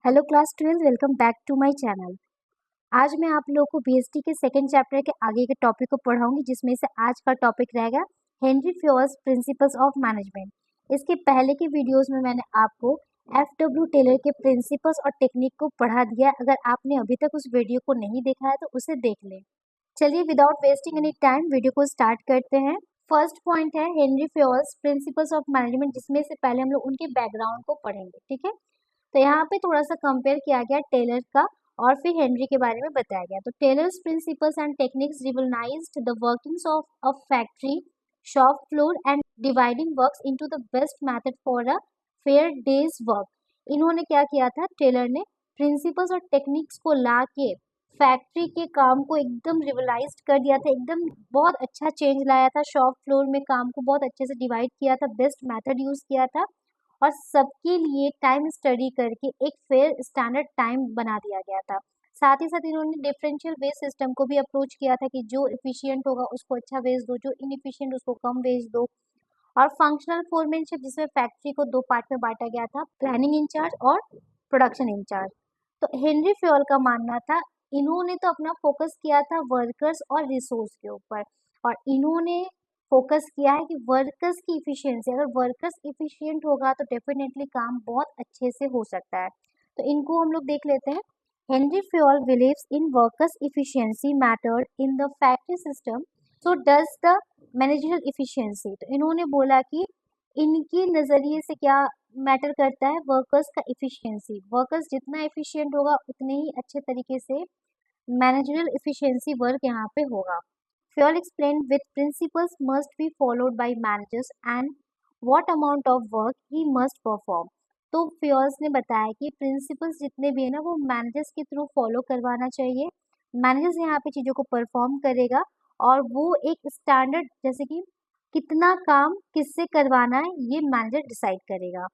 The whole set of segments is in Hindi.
Hello class 12 welcome back to my channel. आज मैं आप लोगों को बीएसटी के सेकंड चैप्टर के आगे के टॉपिक को पढ़ाऊंगी, जिसमें से आज का टॉपिक रहेगा Henry Fayol's principles of management. इसके पहले के वीडियोस में मैंने आपको एफडब्ल्यू टेलर के प्रिंसिपल्स और टेक्निक को पढ़ा दिया। अगर आपने अभी तक उस वीडियो को नहीं देखा है तो उसे देख लें। चलिए without wasting any time video को स्टार्ट करते हैं। फर्स्ट पॉइंट है Henry Fayol's principles of management, जिसमें से पहले हम लोग उनके बैकग्राउंड को पढ़ेंगे। ठीक है, तो यहाँ पे थोड़ा सा कंपेयर किया गया टेलर का और फिर हेनरी के बारे में बताया गया। तो Taylor's principles and techniques revolutionised the workings of a factory shop floor and dividing works into the best method for a fair days work. इन्होंने क्या किया था, टेलर ने प्रिंसिपल्स और टेक्निक्स को ला के फैक्ट्री के काम को एकदम रिवलाइज कर दिया था, एकदम बहुत अच्छा चेंज लाया था। शॉप फ्लोर में काम को बहुत अच्छे से डिवाइड किया था, बेस्ट मेथड यूज किया था और सबके लिए टाइम स्टडी करके एक फेयर स्टैंडर्ड टाइम बना दिया गया था। साथ ही साथ इन्होंने डिफरेंशियल वेज सिस्टम को भी अप्रोच किया था कि जो इफिशियंट होगा उसको अच्छा वेज दो, जो इनइफिशियंट उसको कम वेज दो। और फंक्शनल फोरमैनशिप, जिसमें फैक्ट्री को दो पार्ट में बांटा गया था, प्लानिंग इंचार्ज और प्रोडक्शन इंचार्ज। तो हेनरी फ्योल का मानना था, इन्होंने तो अपना फोकस किया था वर्कर्स और रिसोर्स के ऊपर, और इन्होंने फोकस किया है कि वर्कर्स की इफिशियंसी, अगर वर्कर्स इफिशियंट होगा तो डेफिनेटली काम बहुत अच्छे से हो सकता है। तो इनको हम लोग देख लेते हैं। Henry Fayol believes in workers efficiency mattered in the factory system, so does the managerial efficiency. तो इन्होंने बोला कि इनके नज़रिए से क्या मैटर करता है, वर्कर्स का इफिशियंसी। वर्कर्स जितना एफिशिएंट होगा उतने ही अच्छे तरीके से मैनेजरियल इफिशियंसी वर्क यहाँ पे होगा। Fayol explain with principles must be followed by managers and what amount of work he must perform. तो फ्योल्स ने बताया कि प्रिंसिपल्स जितने भी है ना, वो मैनेजर्स के थ्रू फॉलो करवाना चाहिए। मैनेजर्स यहाँ पे चीज़ों को परफॉर्म करेगा और वो एक स्टैंडर्ड, जैसे कि कितना काम किससे करवाना है, ये मैनेजर डिसाइड करेगा।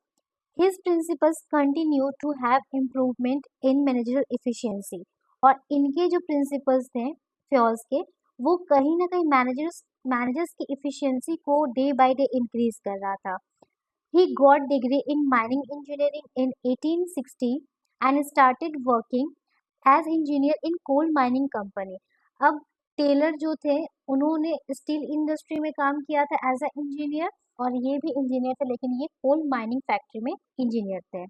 His principles continue to have improvement in managerial efficiency। और इनके जो प्रिंसिपल्स थे फ्योल्स के, वो कहीं ना कहीं मैनेजर्स की इफिशियंसी को डे बाय डे इंक्रीज कर रहा था। He got degree in mining engineering in 1860 and started working as engineer in coal mining company। अब टेलर जो थे, उन्होंने स्टील इंडस्ट्री में काम किया था एज अ इंजीनियर, और ये भी इंजीनियर थे, लेकिन ये कोल माइनिंग फैक्ट्री में इंजीनियर थे।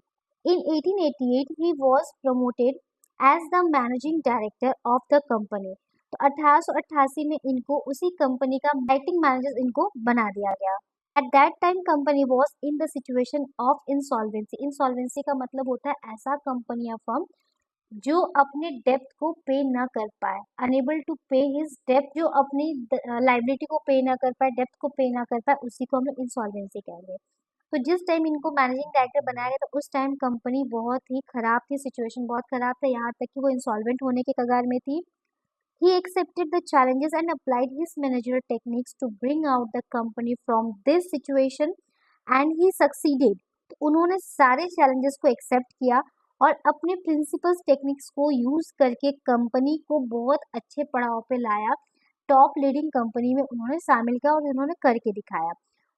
In 1888 he was promoted as the managing director of the company. तो 1888 में इनको उसी कंपनी का एक्टिंग मैनेजर इनको बना दिया गया। At that time company was in the situation of insolvency. Insolvency का मतलब होता है ऐसा कंपनी या फर्म जो अपने डेप्थ को पे ना कर पाए, अनेबल टू पे हिज डेप्थ, जो अपनी लाइबिलिटी को पे ना कर पाए, डेप्थ को पे ना कर पाए, उसी को हम लोग इंसॉल्वेंसी कहेंगे। तो जिस टाइम इनको मैनेजिंग डायरेक्टर बनाया गया तो उस टाइम कंपनी बहुत ही खराब थी, सिचुएशन बहुत खराब था, यहाँ तक कि वो इंसॉल्वेंट होने के कगार में थी। He accepted the challenges and applied his managerial techniques to bring out the company from this situation and he succeeded। तो उन्होंने सारे challenges को accept किया और अपने प्रिंसिपल्स टेक्निक्स को यूज करके कंपनी को बहुत अच्छे पड़ाव पे लाया, टॉप लीडिंग कंपनी में उन्होंने शामिल किया और उन्होंने करके दिखाया।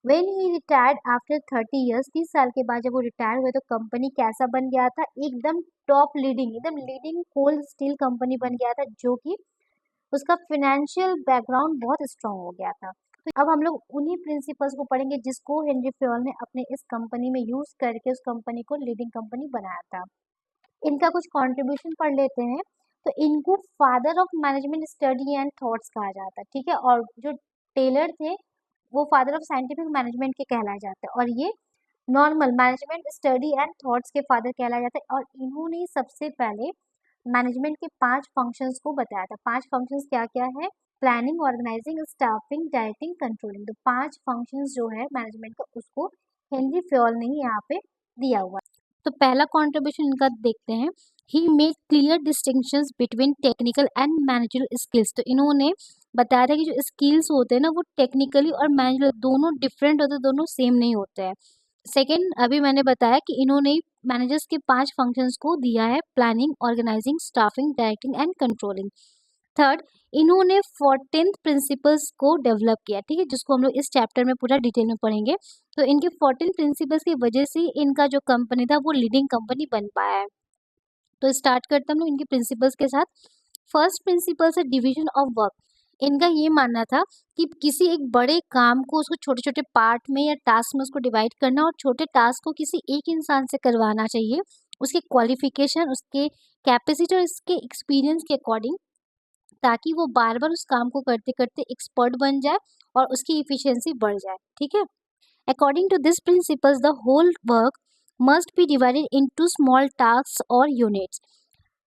When he retired after 30 years, 30 साल के बाद जब वो रिटायर हुए तो कंपनी कैसा बन गया था, एकदम टॉप लीडिंग, एकदम लीडिंग कोल्ड स्टील कंपनी बन गया था, जो कि उसका फाइनेंशियल बैकग्राउंड बहुत स्ट्रांग हो गया था। तो अब हम लोग उन्हीं प्रिंसिपल्स को पढ़ेंगे जिसको हेनरी फ्योल ने अपने इस कंपनी में यूज करके उस कंपनी को लीडिंग कंपनी बनाया था। इनका कुछ कंट्रीब्यूशन पढ़ लेते हैं। तो इनको father of management study and thoughts कहा जाता है, ठीक है। और जो टेलर थे वो फादर ऑफ साइंटिफिक मैनेजमेंट के कहलाए जाते हैं, और ये normal management study and thoughts के फादर कहलाए जाते हैं। और इन्होंने सबसे पहले मैनेजमेंट के 5 फंक्शंस को बताया था। 5 फंक्शंस क्या क्या है, planning, organising, staffing, directing, controlling. तो 5 फंक्शंस जो है मैनेजमेंट का, उसको हेनरी फ्योल ने ही यहाँ पे दिया हुआ। तो पहला कॉन्ट्रीब्यूशन इनका देखते हैं। He made clear distinctions between technical and managerial skills. तो इन्होंने बताया था कि जो स्किल्स होते हैं ना, वो टेक्निकली और मैनेजरल दोनों डिफरेंट होते हैं, दोनों सेम नहीं होते हैं। सेकेंड, अभी मैंने बताया कि इन्होंने मैनेजर्स के 5 फंक्शंस को दिया है, planning, organising, staffing, directing and controlling. Third, इन्होंने 14th प्रिंसिपल्स को डेवलप किया, ठीक है, जिसको हम लोग इस चैप्टर में पूरा डिटेल में पढ़ेंगे। तो इनके 14 प्रिंसिपल्स की वजह से इनका जो कंपनी था वो लीडिंग कंपनी बन पाया है। तो स्टार्ट करते हैं हम लोग इनके प्रिंसिपल्स के साथ। फर्स्ट प्रिंसिपल है डिवीजन ऑफ वर्क। इनका ये मानना था कि किसी एक बड़े काम को उसको छोटे छोटे पार्ट में या टास्क में उसको डिवाइड करना और छोटे टास्क को किसी एक इंसान से करवाना चाहिए, उसके क्वालिफिकेशन, उसके कैपेसिटी और इसके एक्सपीरियंस के अकॉर्डिंग, ताकि वो बार बार उस काम को करते करते एक्सपर्ट बन जाए और उसकी इफिशियंसी बढ़ जाए। ठीक है। According to this principles the whole work must be divided into small tasks और units,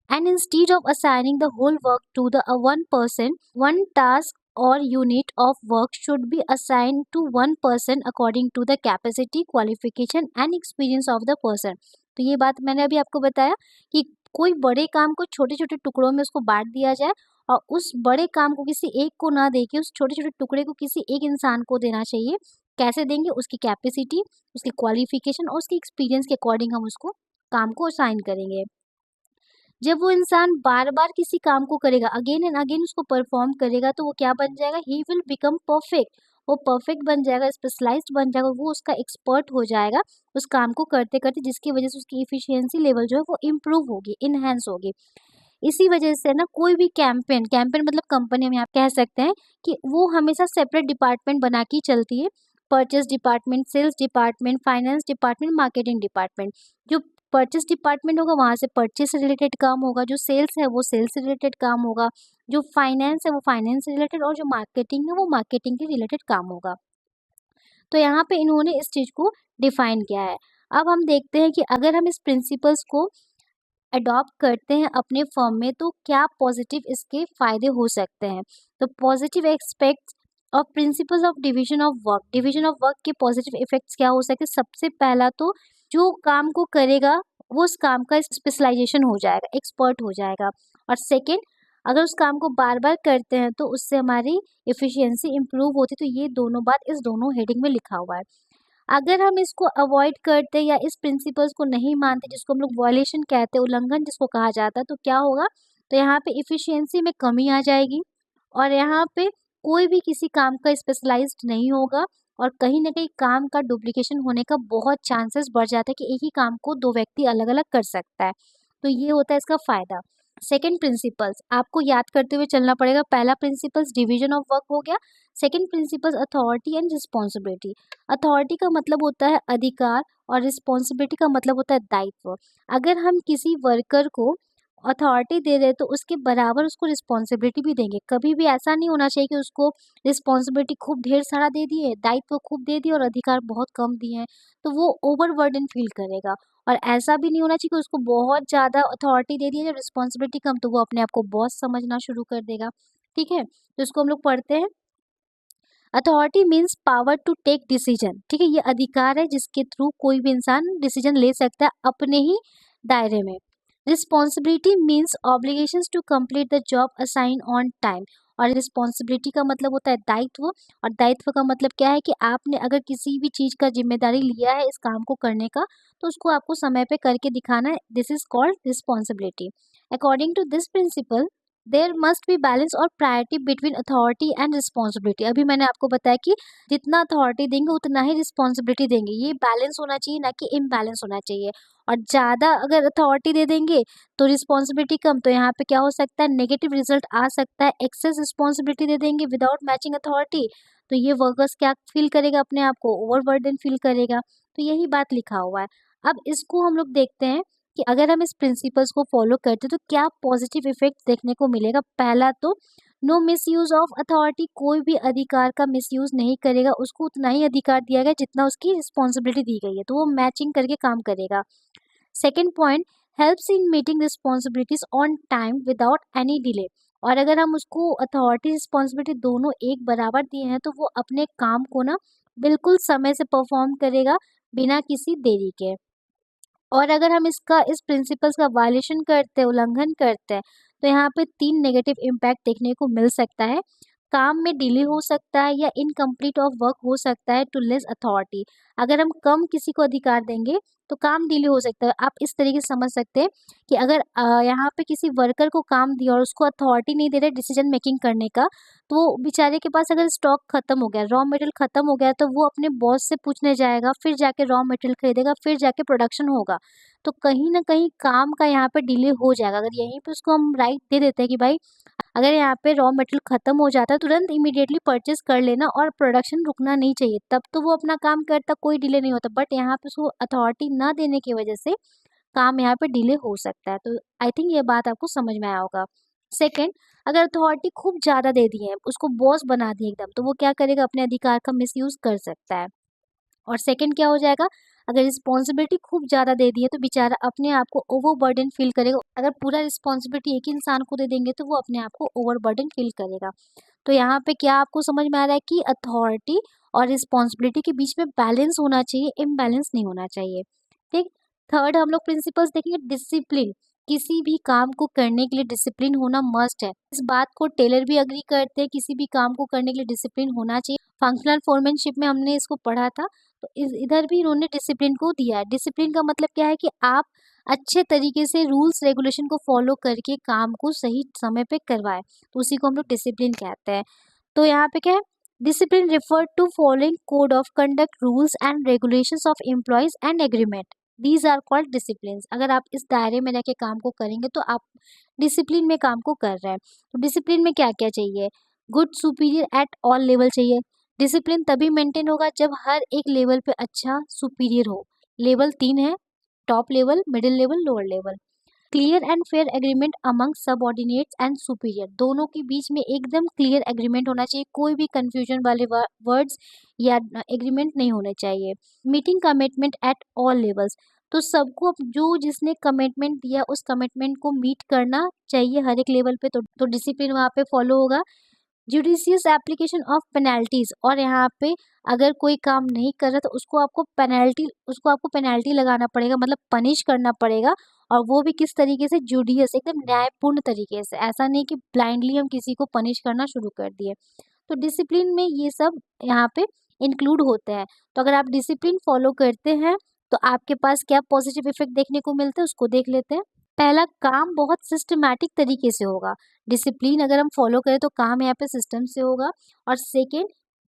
and instead of assigning the whole work to the one person, one task or unit of work should be assigned to one person according to the capacity, qualification and experience of the person। तो ये बात मैंने अभी आपको बताया कि कोई बड़े काम को छोटे छोटे टुकड़ों में उसको बांट दिया जाए और उस बड़े काम को किसी एक को ना देके उस छोटे छोटे टुकड़े को किसी एक इंसान को देना चाहिए। कैसे देंगे? उसकी कैपेसिटी, उसकी क्वालिफिकेशन और उसके एक्सपीरियंस के अकॉर्डिंग हम उसको काम को असाइन करेंगे। जब वो इंसान बार बार किसी काम को करेगा, अगेन एंड अगेन उसको परफॉर्म करेगा, तो वो क्या बन जाएगा? He will become perfect. वो परफेक्ट बन जाएगा, स्पेशलाइज्ड बन जाएगा, वो उसका एक्सपर्ट हो जाएगा उस काम को करते करते, जिसकी वजह से उसकी इफिशियंसी लेवल जो है वो इम्प्रूव होगी, इनहेंस होगी। इसी वजह से ना कोई भी कैंपेन कैंपेन मतलब कंपनी हम यहाँ कह सकते हैं कि वो हमेशा सेपरेट डिपार्टमेंट बना के चलती है। Purchase department, sales department, finance department, marketing department. जो परचेस डिपार्टमेंट होगा वहाँ से परचेस से रिलेटेड काम होगा, जो सेल्स है वो सेल्स से रिलेटेड काम होगा, जो फाइनेंस है वो फाइनेंस से रिलेटेड, और जो मार्केटिंग है वो मार्केटिंग के रिलेटेड काम होगा। तो यहाँ पे इन्होंने इस चीज़ को डिफाइन किया है। अब हम देखते हैं कि अगर हम इस प्रिंसिपल्स को अडॉप्ट करते हैं अपने फर्म में तो क्या पॉजिटिव इसके फायदे हो सकते हैं। तो positive aspects of principles of division of work के पॉजिटिव इफेक्ट्स क्या हो सकते हैं? सबसे पहला तो जो काम को करेगा वो उस काम का स्पेशलाइजेशन हो जाएगा, एक्सपर्ट हो जाएगा। और सेकंड, अगर उस काम को बार बार करते हैं तो उससे हमारी इफिशियंसी इंप्रूव होती है। तो ये दोनों बात इस दोनों हेडिंग में लिखा हुआ है। अगर हम इसको अवॉइड करते या इस प्रिंसिपल्स को नहीं मानते, जिसको हम लोग वॉयलेशन कहते हैं, उल्लंघन जिसको कहा जाता है, तो क्या होगा? तो यहाँ पे इफिशियंसी में कमी आ जाएगी और यहाँ पे कोई भी किसी काम का स्पेशलाइज्ड नहीं होगा और कहीं ना कहीं काम का डुप्लीकेशन होने का बहुत चांसेस बढ़ जाता है कि एक ही काम को दो व्यक्ति अलग अलग कर सकता है। तो ये होता है इसका फायदा। सेकेंड प्रिंसिपल्स आपको याद करते हुए चलना पड़ेगा। पहला प्रिंसिपल्स डिवीजन ऑफ वर्क हो गया। Second principles authority and responsibility. Authority का मतलब होता है अधिकार और रिस्पॉन्सिबिलिटी का मतलब होता है दायित्व। अगर हम किसी वर्कर को अथॉरिटी दे रहे तो उसके बराबर उसको रिस्पॉन्सिबिलिटी भी देंगे। कभी भी ऐसा नहीं होना चाहिए कि उसको रिस्पॉन्सिबिलिटी खूब ढेर सारा दे दिए, दायित्व खूब दे दिए और अधिकार बहुत कम दिए हैं, तो वो ओवरबर्डन फील करेगा। और ऐसा भी नहीं होना चाहिए कि उसको बहुत ज़्यादा अथॉरिटी दे दी है, रिस्पॉन्सिबिलिटी कम, तो वो अपने आप को बॉस समझना शुरू कर देगा। ठीक है, तो इसको हम लोग पढ़ते हैं। Authority means power to take decision. ठीक है, ये अधिकार है जिसके थ्रू कोई भी इंसान डिसीजन ले सकता है अपने ही दायरे में। Responsibility means obligations to complete the job assign on time. और रिस्पॉन्सिबिलिटी का मतलब होता है दायित्व, और दायित्व का मतलब क्या है कि आपने अगर किसी भी चीज़ का जिम्मेदारी लिया है इस काम को करने का, तो उसको आपको समय पे करके दिखाना है। This is called responsibility. According to this principle there must be balance और priority between authority and responsibility. अभी मैंने आपको बताया कि जितना अथॉरिटी देंगे उतना ही रिस्पॉन्सिबिलिटी देंगे। ये बैलेंस होना चाहिए, ना कि इम्बैलेंस होना चाहिए। और ज़्यादा अगर अथॉरिटी दे देंगे तो रिस्पॉन्सिबिलिटी कम, तो यहाँ पे क्या हो सकता है? नेगेटिव रिजल्ट आ सकता है। एक्सेस रिस्पॉन्सिबिलिटी दे देंगे विदाउट मैचिंग अथॉरिटी, तो ये वर्कर्स क्या फील करेगा? अपने आप को ओवरबर्डन फील करेगा। तो यही बात लिखा हुआ है। अब इसको हम लोग देखते हैं कि अगर हम इस प्रिंसिपल्स को फॉलो करते तो क्या पॉजिटिव इफेक्ट देखने को मिलेगा। पहला तो नो मिसयूज ऑफ अथॉरिटी। कोई भी अधिकार का मिसयूज नहीं करेगा, उसको उतना ही अधिकार दिया गया जितना उसकी रिस्पॉन्सिबिलिटी दी गई है, तो वो मैचिंग करके काम करेगा। Second point, helps in meeting responsibilities on time without any delay. और अगर हम उसको अथॉरिटी रिस्पॉन्सिबिलिटी दोनों एक बराबर दिए हैं तो वो अपने काम को ना बिल्कुल समय से परफॉर्म करेगा बिना किसी देरी के। और अगर हम इस प्रिंसिपल्स का वायलेशन करते हैं, उल्लंघन करते हैं, तो यहाँ पे 3 नेगेटिव इम्पैक्ट देखने को मिल सकता है। काम में डिले हो सकता है या इनकम्प्लीट ऑफ वर्क हो सकता है टू लेस अथॉरिटी। अगर हम कम किसी को अधिकार देंगे तो काम डिले हो सकता है। आप इस तरीके से समझ सकते हैं कि अगर यहाँ पे किसी वर्कर को काम दिया और उसको अथॉरिटी नहीं दे रहे डिसीजन मेकिंग करने का, तो वो बेचारे के पास अगर स्टॉक खत्म हो गया, रॉ मटेरियल खत्म हो गया, तो वो अपने बॉस से पूछने जाएगा, फिर जाके रॉ मटेरियल खरीदेगा, फिर जाके प्रोडक्शन होगा। तो कहीं न कहीं काम का यहाँ पे डिले हो जाएगा। अगर यहीं पे उसको हम राइट दे देते हैं कि भाई अगर यहाँ पे रॉ मटेरियल खत्म हो जाता है, तुरंत इमीडिएटली परचेज़ कर लेना और प्रोडक्शन रुकना नहीं चाहिए, तब तो वो अपना काम करता, कोई डिले नहीं होता। बट यहाँ पे उसको अथॉरिटी ना देने की वजह से काम यहाँ पे डिले हो सकता है। तो आई थिंक ये बात आपको समझ में आया होगा। सेकंड, अगर अथॉरिटी खूब ज़्यादा दे दी है, उसको बॉस बना दिया एकदम, तो वो क्या करेगा, अपने अधिकार का मिसयूज़ कर सकता है। और सेकंड क्या हो जाएगा, अगर रिस्पॉन्सिबिलिटी खूब ज़्यादा दे दी है तो बेचारा अपने आप को ओवरबर्डन फील करेगा। अगर पूरा रिस्पॉन्सिबिलिटी एक ही इंसान को दे देंगे तो वो अपने आप को ओवरबर्डन फील करेगा। तो यहाँ पे क्या आपको समझ में आ रहा है कि अथॉरिटी और रिस्पॉन्सिबिलिटी के बीच में बैलेंस होना चाहिए, इम्बैलेंस नहीं होना चाहिए। ठीक। थर्ड हम लोग प्रिंसिपल्स देखेंगे, डिसिप्लिन। किसी भी काम को करने के लिए डिसिप्लिन होना मस्ट है। इस बात को टेलर भी अग्री करते हैं, किसी भी काम को करने के लिए डिसिप्लिन होना चाहिए। फंक्शनल फोरमैनशिप में हमने इसको पढ़ा था, तो इधर भी इन्होंने डिसिप्लिन को दिया है। डिसिप्लिन का मतलब क्या है कि आप अच्छे तरीके से रूल्स रेगुलेशन को फॉलो करके काम को सही समय पे करवाएं, तो उसी को हम लोग डिसिप्लिन कहते हैं। तो यहाँ पे क्या है, discipline refer to following code of conduct, rules and regulations of employees and agreement, these are called discipline. अगर आप इस दायरे में रह के काम को करेंगे तो आप डिसिप्लिन में काम को कर रहे हैं। तो डिसिप्लिन में क्या क्या चाहिए, good superior at all level चाहिए। डिसिप्लिन तभी मेंटेन होगा जब हर एक लेवल पे अच्छा सुपीरियर हो। लेवल 3 है, top level, middle level, lower level. Clear and fair agreement among subordinates and superior, दोनों के बीच में एकदम क्लियर एग्रीमेंट होना चाहिए, कोई भी कंफ्यूजन वाले वर्ड्स या एग्रीमेंट नहीं होने चाहिए। Meeting commitment at all levels, तो सबको जो जिसने कमिटमेंट दिया उस कमिटमेंट को मीट करना चाहिए हर एक लेवल पे, तो डिसिप्लिन वहाँ पे फॉलो होगा। जुडिशियस एप्लीकेशन ऑफ पेनल्टीज, और यहाँ पे अगर कोई काम नहीं कर रहा तो उसको आपको पेनल्टी लगाना पड़ेगा, मतलब पनिश करना पड़ेगा। और वो भी किस तरीके से, जुडियस, एकदम न्यायपूर्ण तरीके से, ऐसा नहीं कि ब्लाइंडली हम किसी को पनिश करना शुरू कर दिए। तो डिसिप्लिन में ये सब यहाँ पे इंक्लूड होते हैं। तो अगर आप डिसिप्लिन फॉलो करते हैं तो आपके पास क्या पॉजिटिव इफेक्ट देखने को मिलते हैं, उसको देख लेते हैं। पहला, काम बहुत सिस्टमैटिक तरीके से होगा। डिसिप्लिन अगर हम फॉलो करें तो काम यहाँ पे सिस्टम से होगा। और सेकेंड,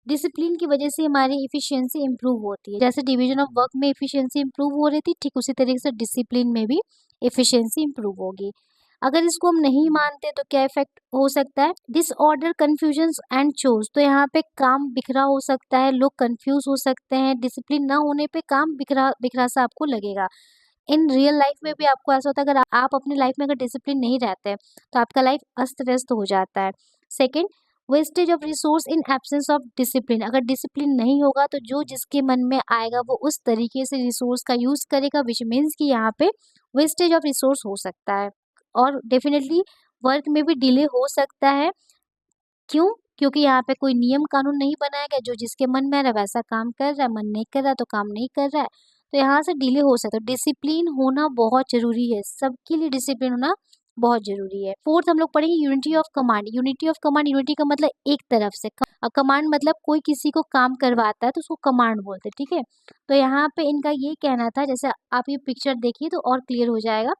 डिसिप्लिन की वजह से हमारी इफिशियंसी इंप्रूव होती है। जैसे डिवीजन ऑफ वर्क में इफिशियंसी इंप्रूव हो रही थी, ठीक उसी तरीके से डिसिप्लिन में भी इफिशियंसी इंप्रूव होगी। अगर इसको हम नहीं मानते तो क्या इफेक्ट हो सकता है, डिसऑर्डर, कंफ्यूजन एंड चोज, तो यहाँ पे काम बिखरा हो सकता है, लोग कंफ्यूज हो सकते हैं। डिसिप्लिन ना होने पे काम बिखरा बिखरा सा आपको लगेगा। इन रियल लाइफ में भी आपको ऐसा होता है, अगर आप अपनी लाइफ में अगर डिसिप्लिन नहीं रहते हैं तो आपका लाइफ अस्त व्यस्त हो जाता है। Second, wastage of resource in absence of discipline, अगर डिसिप्लिन नहीं होगा तो जो जिसके मन में आएगा वो उस तरीके से रिसोर्स का यूज करेगा, विच मीन्स कि यहाँ पे वेस्टेज ऑफ रिसोर्स हो सकता है। और डेफिनेटली वर्क में भी डिले हो सकता है। क्यों? क्योंकि यहाँ पे कोई नियम कानून नहीं बनाया गया, जो जिसके मन में आ रहा है वैसा काम कर रहा है, मन नहीं कर रहा तो काम नहीं कर रहा है, तो यहाँ से डिले हो सकता है। डिसिप्लिन होना बहुत जरूरी है, सबके लिए डिसिप्लिन होना बहुत जरूरी है। फोर्थ हम लोग पढ़ेंगे unity of command. Unity of command, unity का मतलब एक तरफ से, कमांड मतलब कोई किसी को काम करवाता है तो उसको कमांड बोलते हैं, ठीक है। तो यहाँ पे इनका ये कहना था, जैसे आप ये पिक्चर देखिए तो और क्लियर हो जाएगा।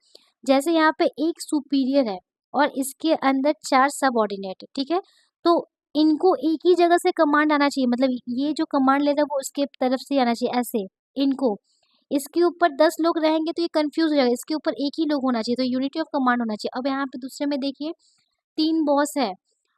जैसे यहाँ पे एक सुपीरियर है और इसके अंदर 4 सबऑर्डिनेट है, ठीक है। तो इनको एक ही जगह से कमांड आना चाहिए, मतलब ये जो कमांड ले रहा है वो उसके तरफ से आना चाहिए, ऐसे इनको। इसके ऊपर 10 लोग रहेंगे तो ये कंफ्यूज हो जाएगा, इसके ऊपर एक ही लोग होना चाहिए, तो यूनिटी ऑफ कमांड होना चाहिए। अब यहाँ पे दूसरे में देखिए 3 बॉस है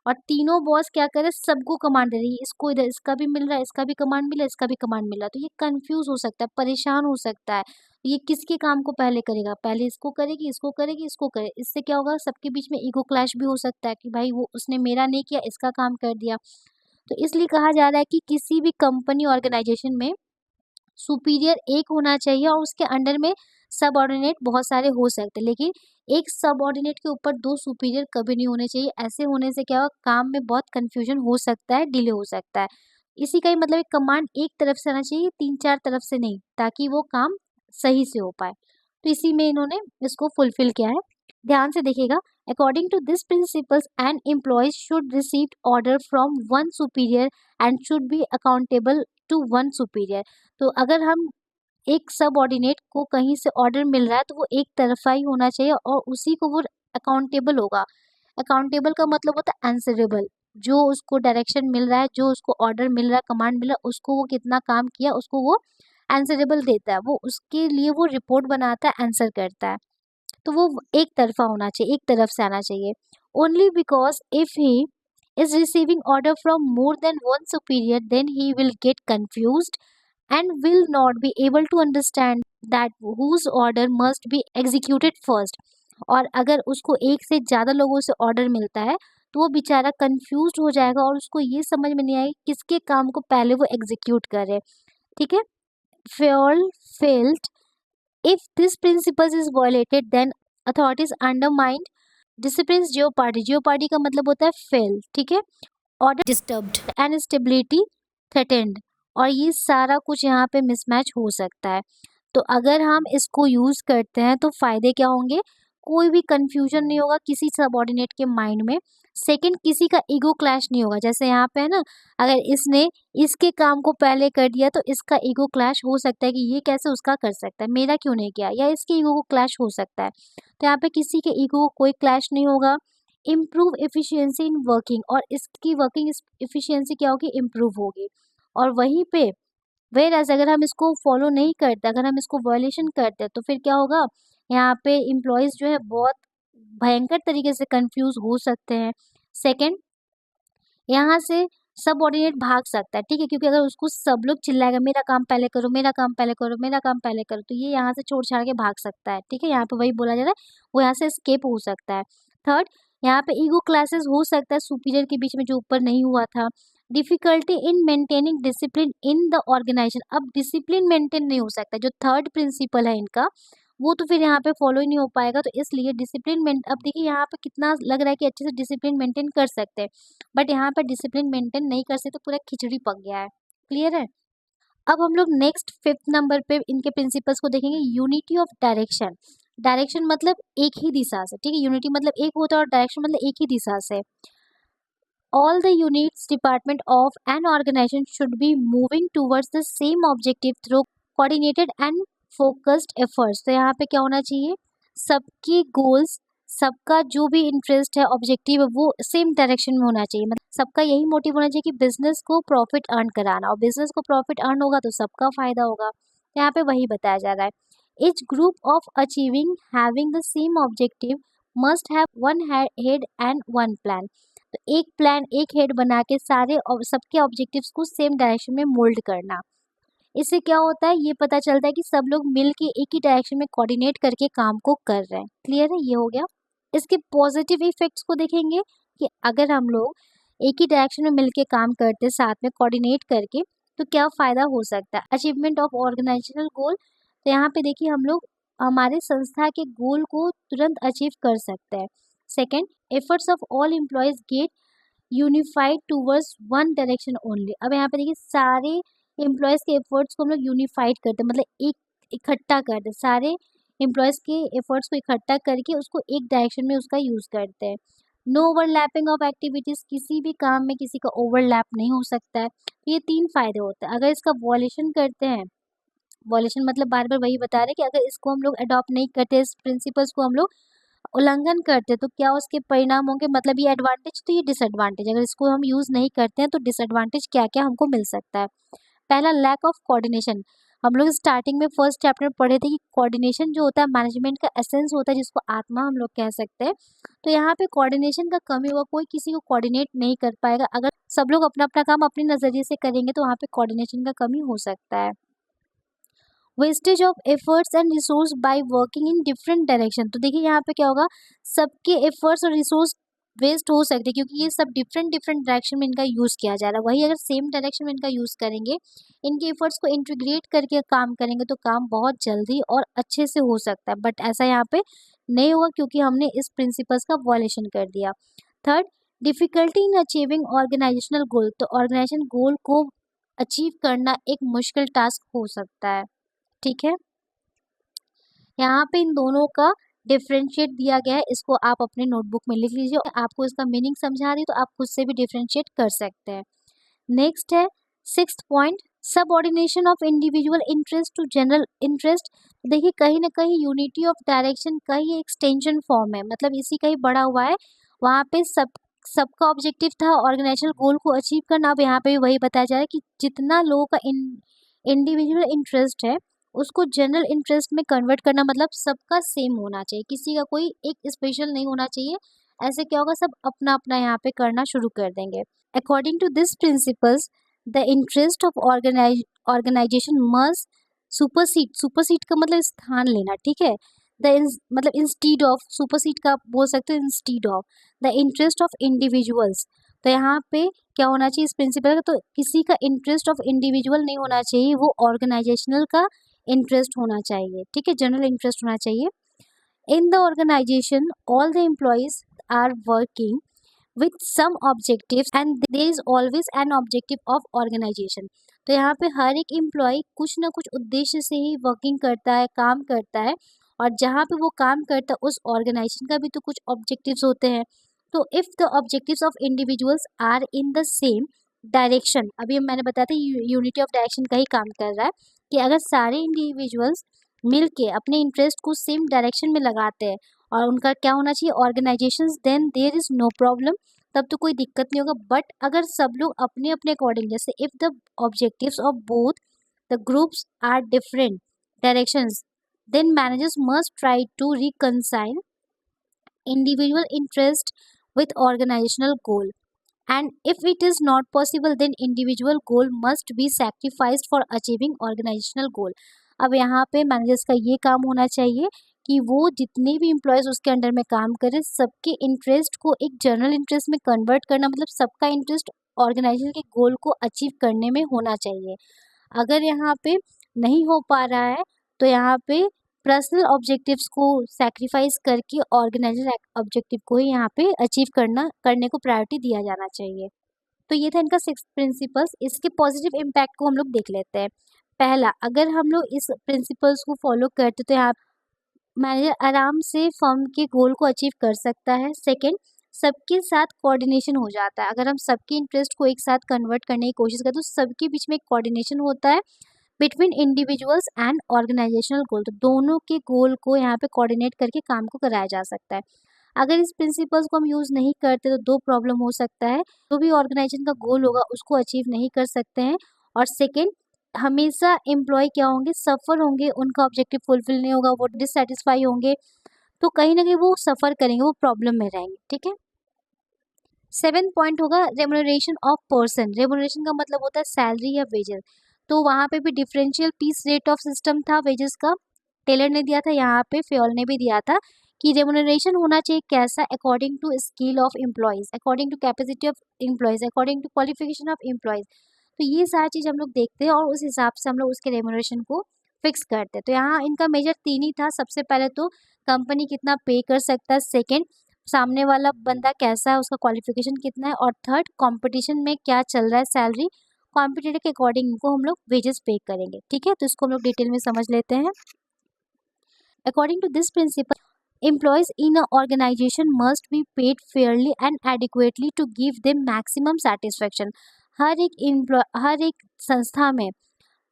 और तीनों बॉस क्या करे, सबको कमांड दे रही है, इसको इधर इसका भी मिल रहा है, इसका भी कमांड मिल रहा है, इसका भी कमांड मिल रहा है, तो ये कंफ्यूज हो सकता है, परेशान हो सकता है। ये किसके काम को पहले करेगा, पहले इसको करेगी, इसको करेगी, इसको करे, इससे क्या होगा, सबके बीच में ईगो क्लैश भी हो सकता है कि भाई वो उसने मेरा नहीं किया, इसका काम कर दिया। तो इसलिए कहा जा रहा है कि किसी भी कंपनी ऑर्गेनाइजेशन में सुपीरियर एक होना चाहिए और उसके अंडर में सबऑर्डिनेट बहुत सारे हो सकते हैं, लेकिन एक सबऑर्डिनेट के ऊपर 2 सुपीरियर कभी नहीं होने चाहिए। ऐसे होने से क्या होगा, काम में बहुत कंफ्यूजन हो सकता है, डिले हो सकता है। इसी का ही मतलब एक कमांड एक तरफ से आना चाहिए, 3-4 तरफ से नहीं, ताकि वो काम सही से हो पाए। तो इसी में इन्होंने इसको फुलफिल किया है। ध्यान से देखिएगा। According to this principles and employees should receive order from one superior and should be accountable to one superior. तो अगर हम एक सबऑर्डिनेट को कहीं से ऑर्डर मिल रहा है तो वो एक तरफा ही होना चाहिए और उसी को वो अकाउंटेबल होगा। अकाउंटेबल का मतलब होता है आंसरेबल। जो उसको डायरेक्शन मिल रहा है, जो उसको ऑर्डर मिल रहा है, कमांड मिल रहा है, उसको वो कितना काम किया उसको वो आंसरेबल देता है, वो उसके लिए वो रिपोर्ट बनाता है, आंसर करता है। तो वो एक तरफा होना चाहिए, एक तरफ से आना चाहिए। Only because if he is receiving order from more than one superior, then he will get confused and will not be able to understand that whose order must be executed first। और अगर उसको एक से ज़्यादा लोगों से ऑर्डर मिलता है तो वो बेचारा कंफ्यूज हो जाएगा और उसको ये समझ में नहीं आएगी किसके काम को पहले वो एग्जीक्यूट करे। ठीक है। Fail failed if this principle is violated then authorities undermined discipline jeopardy. Jeopardy का मतलब होता है फेल। ठीक है। Order disturbed and stability threatened. और ये सारा कुछ यहाँ पे मिसमैच हो सकता है। तो अगर हम इसको यूज करते हैं तो फायदे क्या होंगे? कोई भी कंफ्यूजन नहीं होगा किसी सबऑर्डिनेट के माइंड में। सेकंड, किसी का ईगो क्लैश नहीं होगा। जैसे यहाँ पे है ना, अगर इसने इसके काम को पहले कर दिया तो इसका ईगो क्लैश हो सकता है कि ये कैसे उसका कर सकता है, मेरा क्यों नहीं किया, या इसके ईगो को क्लैश हो सकता है। तो यहाँ पे किसी के ईगो को कोई क्लैश नहीं होगा। इम्प्रूव एफिशिएंसी इन वर्किंग, और इसकी वर्किंग एफिशिएंसी क्या होगी? इम्प्रूव होगी। और वहीं पे वेर एज अगर हम इसको फॉलो नहीं करते, अगर हम इसको वायलेशन करते हैं तो फिर क्या होगा? यहाँ पे इम्प्लॉयज जो है बहुत भयंकर तरीके से कंफ्यूज हो सकते हैं। सेकंड, यहाँ से सबऑर्डिनेट भाग सकता है। ठीक है, क्योंकि अगर उसको सब लोग चिल्लाएगा मेरा काम पहले करो, मेरा काम पहले करो, मेरा काम पहले करो, तो ये यहाँ से छोड़ छाड़ के भाग सकता है। ठीक है, यहाँ पे वही बोला जा रहा है, वो यहाँ से एस्केप हो सकता है। थर्ड, यहाँ पे ईगो क्लासेस हो सकता है सुपीरियर के बीच में जो ऊपर नहीं हुआ था। Difficulty in maintaining discipline in the organisation, अब डिसिप्लिन मेंटेन नहीं हो सकता। जो थर्ड प्रिंसिपल है इनका वो तो फिर यहाँ पे फॉलो ही नहीं हो पाएगा। तो इसलिए डिसिप्लिन मेंट, अब देखिए यहाँ पे कितना लग रहा है कि अच्छे से डिसिप्लिन मेंटेन कर सकते हैं, बट यहाँ पे डिसिप्लिन मेंटेन नहीं कर सकते, पूरा खिचड़ी पक गया है। क्लियर है। अब हम लोग नेक्स्ट फिफ्थ नंबर पे इनके प्रिंसिपल्स को देखेंगे। Unity of direction. डायरेक्शन मतलब एक ही दिशा से। ठीक है, यूनिटी मतलब एक होता है और डायरेक्शन मतलब एक ही दिशा से। All the units, department of an organization should be moving towards the same objective through coordinated and focused efforts। तो यहाँ पे क्या होना चाहिए? सबकी गोल्स, सबका जो भी इंटरेस्ट है, ऑब्जेक्टिव है, वो सेम डायरेक्शन में होना चाहिए। मतलब सबका यही मोटिव होना चाहिए कि बिजनेस को प्रॉफिट अर्न कराना, और बिजनेस को प्रॉफिट अर्न होगा तो सबका फायदा होगा। तो यहाँ पे वही बताया जा रहा है। Each group of achieving having the same objective must have one head and one plan। तो एक प्लान, एक हेड बना के सारे और सबके ऑब्जेक्टिव्स को सेम डायरेक्शन में मोल्ड करना। इससे क्या होता है? ये पता चलता है कि सब लोग मिल के एक ही डायरेक्शन में कोऑर्डिनेट करके काम को कर रहे हैं। क्लियर है, ये हो गया। इसके पॉजिटिव इफेक्ट्स को देखेंगे कि अगर हम लोग एक ही डायरेक्शन में मिलके काम करते हैं साथ में कोऑर्डिनेट करके तो क्या फ़ायदा हो सकता है? Achievement of organisational goal. तो यहाँ पे देखिए हम लोग हमारे संस्था के गोल को तुरंत अचीव कर सकते हैं। Second, efforts of all employees get unified towards one direction only. अब यहाँ पे देखिए सारे एम्प्लॉयज़ के एफर्ट्स को हम लोग यूनिफाइड करते हैं, मतलब एक इकट्ठा करते हैं। सारे एम्प्लॉयज़ के एफर्ट्स को इकट्ठा करके उसको एक डायरेक्शन में उसका यूज़ करते हैं। नो ओवरलैपिंग ऑफ एक्टिविटीज़, किसी भी काम में किसी का ओवरलैप नहीं हो सकता है। तो ये तीन फायदे होते हैं। अगर इसका वॉल्यूशन करते हैं, वॉल्यूशन मतलब बार बार वही बता रहे हैं कि अगर इसको हम लोग अडॉप्ट नहीं करते, इस प्रिंसिपल्स को हम लोग उल्लंघन करते तो क्या उसके परिणाम होंगे? मतलब ये एडवांटेज तो ये डिसएडवांटेज। अगर इसको हम यूज़ नहीं करते हैं तो डिसएडवांटेज क्या क्या हमको मिल सकता है? पहला, लैक ऑफ कोऑर्डिनेशन। हम लोग स्टार्टिंग में फर्स्ट चैप्टर में पढ़े थे कि कोऑर्डिनेशन जो होता है मैनेजमेंट का एसेंस होता है, जिसको आत्मा हम लोग कह सकते हैं। तो यहाँ पे कोऑर्डिनेशन का कमी होगा, कोई किसी को कोऑर्डिनेट नहीं कर पाएगा। अगर सब लोग अपना अपना काम अपने नज़रिए से करेंगे तो वहाँ पे कोऑर्डिनेशन का कमी हो सकता है। Wastage of efforts and resource by working in different direction. तो देखिए यहाँ पे क्या होगा? सबके एफर्ट्स और रिसोर्स वेस्ट हो सकते हैं क्योंकि ये सब डिफरेंट डिफरेंट डायरेक्शन में इनका यूज़ किया जा रहा है। वही अगर सेम डायरेक्शन में इनका यूज़ करेंगे, इनके एफर्ट्स को इंटीग्रेट करके काम करेंगे तो काम बहुत जल्दी और अच्छे से हो सकता है। बट ऐसा यहाँ पे नहीं होगा क्योंकि हमने इस प्रिंसिपल्स का वॉल्यूशन कर दिया। Third, difficulty in achieving organisational goal. तो ऑर्गेनाइजेशन गोल को अचीव करना एक मुश्किल टास्क हो सकता है। ठीक है, यहाँ पे इन दोनों का डिफरेंशिएट दिया गया है, इसको आप अपने नोटबुक में लिख लीजिए। आपको इसका मीनिंग समझा रही तो आप खुद से भी डिफरेंशिएट कर सकते हैं। नेक्स्ट है sixth point, subordination of individual interest to general interest. देखिए कहीं ना कहीं यूनिटी ऑफ डायरेक्शन का ही एक्सटेंशन फॉर्म है, मतलब इसी का ही बड़ा हुआ है। वहाँ पे सबका ऑब्जेक्टिव था ऑर्गेनाइजेशनल गोल को अचीव करना। अब यहाँ पे भी वही बताया जा रहा है कि जितना लोगों का इंडिविजुअल इंटरेस्ट है उसको जनरल इंटरेस्ट में कन्वर्ट करना, मतलब सबका सेम होना चाहिए, किसी का कोई एक स्पेशल नहीं होना चाहिए। ऐसे क्या होगा, सब अपना अपना यहाँ पे करना शुरू कर देंगे। According to this principles the interest of organisation must supersede का मतलब स्थान लेना, ठीक है। मतलब इंस्टीड ऑफ, सुपरसीड का आप बोल सकते हो instead of the interest of individuals. तो यहाँ पे क्या होना चाहिए इस प्रिंसिपल का, तो किसी का इंटरेस्ट ऑफ इंडिविजुअल नहीं होना चाहिए, वो ऑर्गेनाइजेशनल का इंटरेस्ट होना चाहिए, ठीक है, जनरल इंटरेस्ट होना चाहिए। In the organisation all the employees are working with some objectives and there is always an objective of organization। तो यहाँ पे हर एक एम्प्लॉय कुछ ना कुछ उद्देश्य से ही वर्किंग करता है, काम करता है, और जहाँ पे वो काम करता है उस ऑर्गेनाइजेशन का भी तो कुछ ऑब्जेक्टिव्स होते हैं। तो if the objectives of individuals are in the same direction, अभी मैंने बताया था यूनिटी ऑफ डायरेक्शन का ही काम कर रहा है, कि अगर सारे इंडिविजुअल्स मिल के अपने इंटरेस्ट को सेम डायरेक्शन में लगाते हैं और उनका क्या होना चाहिए organisations, then there is no problem, तब तो कोई दिक्कत नहीं होगा। बट अगर सब लोग अपने अपने अकॉर्डिंग, जैसे if the objectives of both the groups are different directions, then managers must try to reconcile individual interest with organizational goal, and if it is not possible then individual goal must be sacrificed for achieving organizational goal। अब यहाँ पे मैनेजर्स का ये काम होना चाहिए कि वो जितने भी एम्प्लॉयज उसके अंडर में काम करें सबके इंटरेस्ट को एक जनरल इंटरेस्ट में कन्वर्ट करना, मतलब सबका इंटरेस्ट ऑर्गेनाइजेशन के गोल को अचीव करने में होना चाहिए। अगर यहाँ पे नहीं हो पा रहा है तो यहाँ पे पर्सनल ऑब्जेक्टिव्स को सैक्रिफाइस करके ऑर्गेनाइजर ऑब्जेक्टिव को ही यहाँ पे अचीव करने को प्रायोरिटी दिया जाना चाहिए। तो ये था इनका सिक्स प्रिंसिपल्स। इसके पॉजिटिव इम्पैक्ट को हम लोग देख लेते हैं। पहला, अगर हम लोग इस प्रिंसिपल्स को फॉलो करते तो यहाँ मैनेजर आराम से फर्म के गोल को अचीव कर सकता है। सेकेंड, सबके साथ कोऑर्डिनेशन हो जाता है। अगर हम सबके इंटरेस्ट को एक साथ कन्वर्ट करने की कोशिश करें तो सबके बीच में एक कोऑर्डिनेशन होता है between individuals and organisational goal. तो दोनों के गोल को यहाँ पे कोऑर्डिनेट करके काम को कराया जा सकता है। अगर इस प्रिंसिपल्स को हम यूज़ नहीं करते तो दो प्रॉब्लम हो सकता है, जो भी ऑर्गेनाइजेशन का गोल होगा उसको अचीव नहीं कर सकते हैं, और सेकेंड, हमेशा एम्प्लॉय क्या होंगे, सफ़र होंगे, उनका ऑब्जेक्टिव फुलफिल नहीं होगा, वो डिससेटिस्फाई होंगे, तो कहीं ना कहीं वो सफ़र करेंगे, वो प्रॉब्लम में रहेंगे, ठीक है। सेवेंथ पॉइंट होगा रेमुनरेशन ऑफ पर्सन। रेमुनरेशन का मतलब होता है सैलरी या वेजेस। तो वहाँ पे भी differential piece rate of system था वेजेस का, टेलर ने दिया था, यहाँ पे फ्योल ने भी दिया था कि रेमुनरेशन होना चाहिए कैसा, according to skill of employees, according to capacity of employees, according to qualification of employees. तो ये सारी चीज़ हम लोग देखते हैं और उस हिसाब से हम लोग उसके रेमुनरेशन को फिक्स करते हैं। तो यहाँ इनका मेजर तीन ही था। सबसे पहले तो कंपनी कितना पे कर सकता है, सेकेंड सामने वाला बंदा कैसा है, उसका क्वालिफिकेशन कितना है, और थर्ड कंपटीशन में क्या चल रहा है, सैलरी कॉम्पिटिटर के अकॉर्डिंग इनको हम लोग वेजेस पे करेंगे, ठीक है। तो इसको हम लोग डिटेल में समझ लेते हैं। According to this principle employees in a organisation must be paid fairly and adequately to give them maximum satisfaction. हर एक संस्था में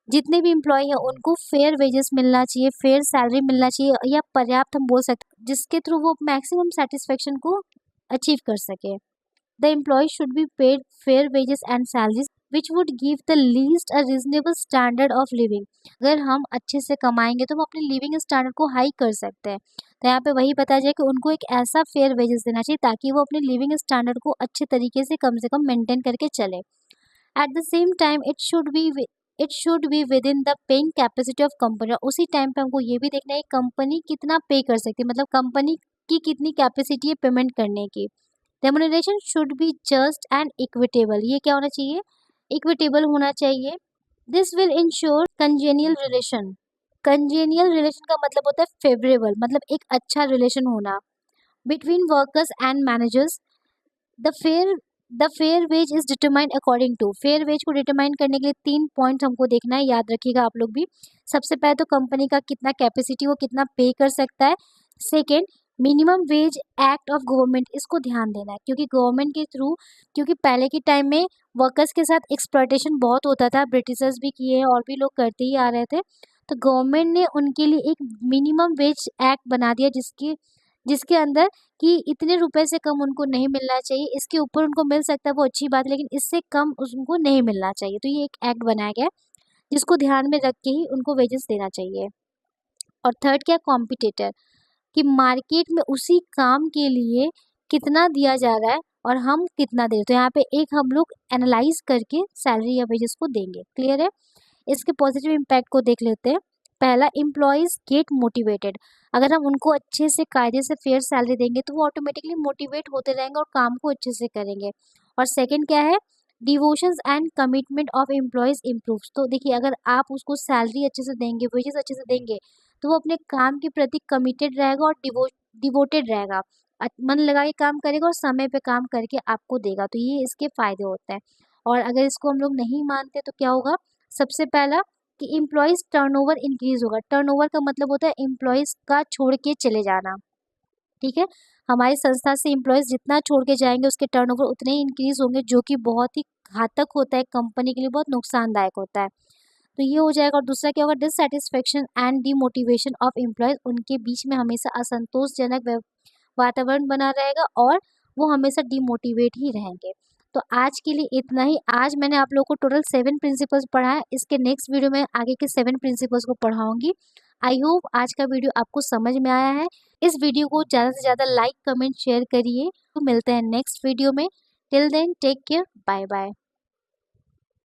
जितने भी एम्प्लॉय हैं उनको फेयर वेजेस मिलना चाहिए, फेयर सैलरी मिलना चाहिए, या पर्याप्त हम बोल सकते हैं, जिसके थ्रू वो मैक्सिमम सेटिस्फेक्शन को अचीव कर सके। The employee should be paid fair wages and salaries which would give the least a reasonable standard of living. अगर हम अच्छे से कमाएंगे तो हम अपने लिविंग स्टैंडर्ड को हाई कर सकते हैं। तो यहाँ पे वही बताया जाए कि उनको एक ऐसा फेयर वेजेस देना चाहिए ताकि वो अपने लिविंग स्टैंडर्ड को अच्छे तरीके से कम मेंटेन करके चले। At the same time it should be with in the paying capacity of company. उसी टाइम पे हमको ये भी देखना है कंपनी कितना पे कर सकती है, मतलब कंपनी की कितनी कैपेसिटी है पेमेंट करने की। Remuneration should be just and equitable. ये क्या होना चाहिए, इक्विटेबल होना चाहिए। This will ensure congenial relation. Congenial relation का मतलब होता है फेवरेबल, मतलब एक अच्छा रिलेशन होना between workers and managers. The fair wage is determined according to. Fair wage को डिटरमाइन करने के लिए तीन पॉइंट हमको देखना है, याद रखिएगा आप लोग भी। सबसे पहले तो कंपनी का कितना कैपेसिटी, वो कितना पे कर सकता है, second, minimum wage act of government, इसको ध्यान देना है क्योंकि गवर्नमेंट के थ्रू, क्योंकि पहले के टाइम में वर्कर्स के साथ एक्सप्लॉयटेशन बहुत होता था, ब्रिटिशर्स भी किए हैं और भी लोग करते ही आ रहे थे। तो गवर्नमेंट ने उनके लिए एक मिनिमम वेज एक्ट बना दिया जिसके जिसके अंदर कि इतने रुपए से कम उनको नहीं मिलना चाहिए, इसके ऊपर उनको मिल सकता है वो अच्छी बात है, लेकिन इससे कम उनको नहीं मिलना चाहिए। तो ये एक एक्ट बनाया गया है जिसको ध्यान में रख के ही उनको वेजेस देना चाहिए। और थर्ड क्या, कॉम्पिटिटर, कि मार्केट में उसी काम के लिए कितना दिया जा रहा है और हम कितना दे रहे हैं। तो यहाँ पे एक हम लोग एनालाइज करके सैलरी या वेजेस को देंगे। क्लियर है? इसके पॉजिटिव इम्पैक्ट को देख लेते हैं। पहला, एम्प्लॉयज़ गेट मोटिवेटेड, अगर हम उनको अच्छे से कायदे से फेयर सैलरी देंगे तो वो ऑटोमेटिकली मोटिवेट होते रहेंगे और काम को अच्छे से करेंगे। और सेकंड क्या है, devotions and commitment of employees improves. तो देखिए, अगर आप उसको सैलरी अच्छे से देंगे, वेजेस अच्छे से देंगे, तो वो अपने काम के प्रति कमिटेड रहेगा और डिवोटेड रहेगा, मन लगा के काम करेगा और समय पे काम करके आपको देगा। तो ये इसके फायदे होते हैं। और अगर इसको हम लोग नहीं मानते तो क्या होगा, सबसे पहला कि एम्प्लॉयज़ टर्नओवर इंक्रीज होगा। टर्नओवर का मतलब होता है एम्प्लॉयज़ का छोड़ के चले जाना। ठीक है, हमारी संस्था से एम्प्लॉयज़ जितना छोड़ के जाएंगे उसके टर्नओवर उतने ही इंक्रीज होंगे, जो कि बहुत ही घातक होता है, कंपनी के लिए बहुत नुकसानदायक होता है। तो ये हो जाएगा। और दूसरा क्या होगा, dissatisfaction and demotivation of employees, उनके बीच में हमेशा असंतोषजनक वातावरण बना रहेगा और वो हमेशा डिमोटिवेट ही रहेंगे। तो आज के लिए इतना ही। आज मैंने आप लोगों को टोटल 7 प्रिंसिपल्स पढ़ाया। इसके नेक्स्ट वीडियो में आगे के 7 प्रिंसिपल्स को पढ़ाऊंगी। आई होप आज का वीडियो आपको समझ में आया है। इस वीडियो को ज़्यादा से ज़्यादा लाइक, कमेंट, शेयर करिए। तो मिलते हैं नेक्स्ट वीडियो में। Till then take care, bye bye.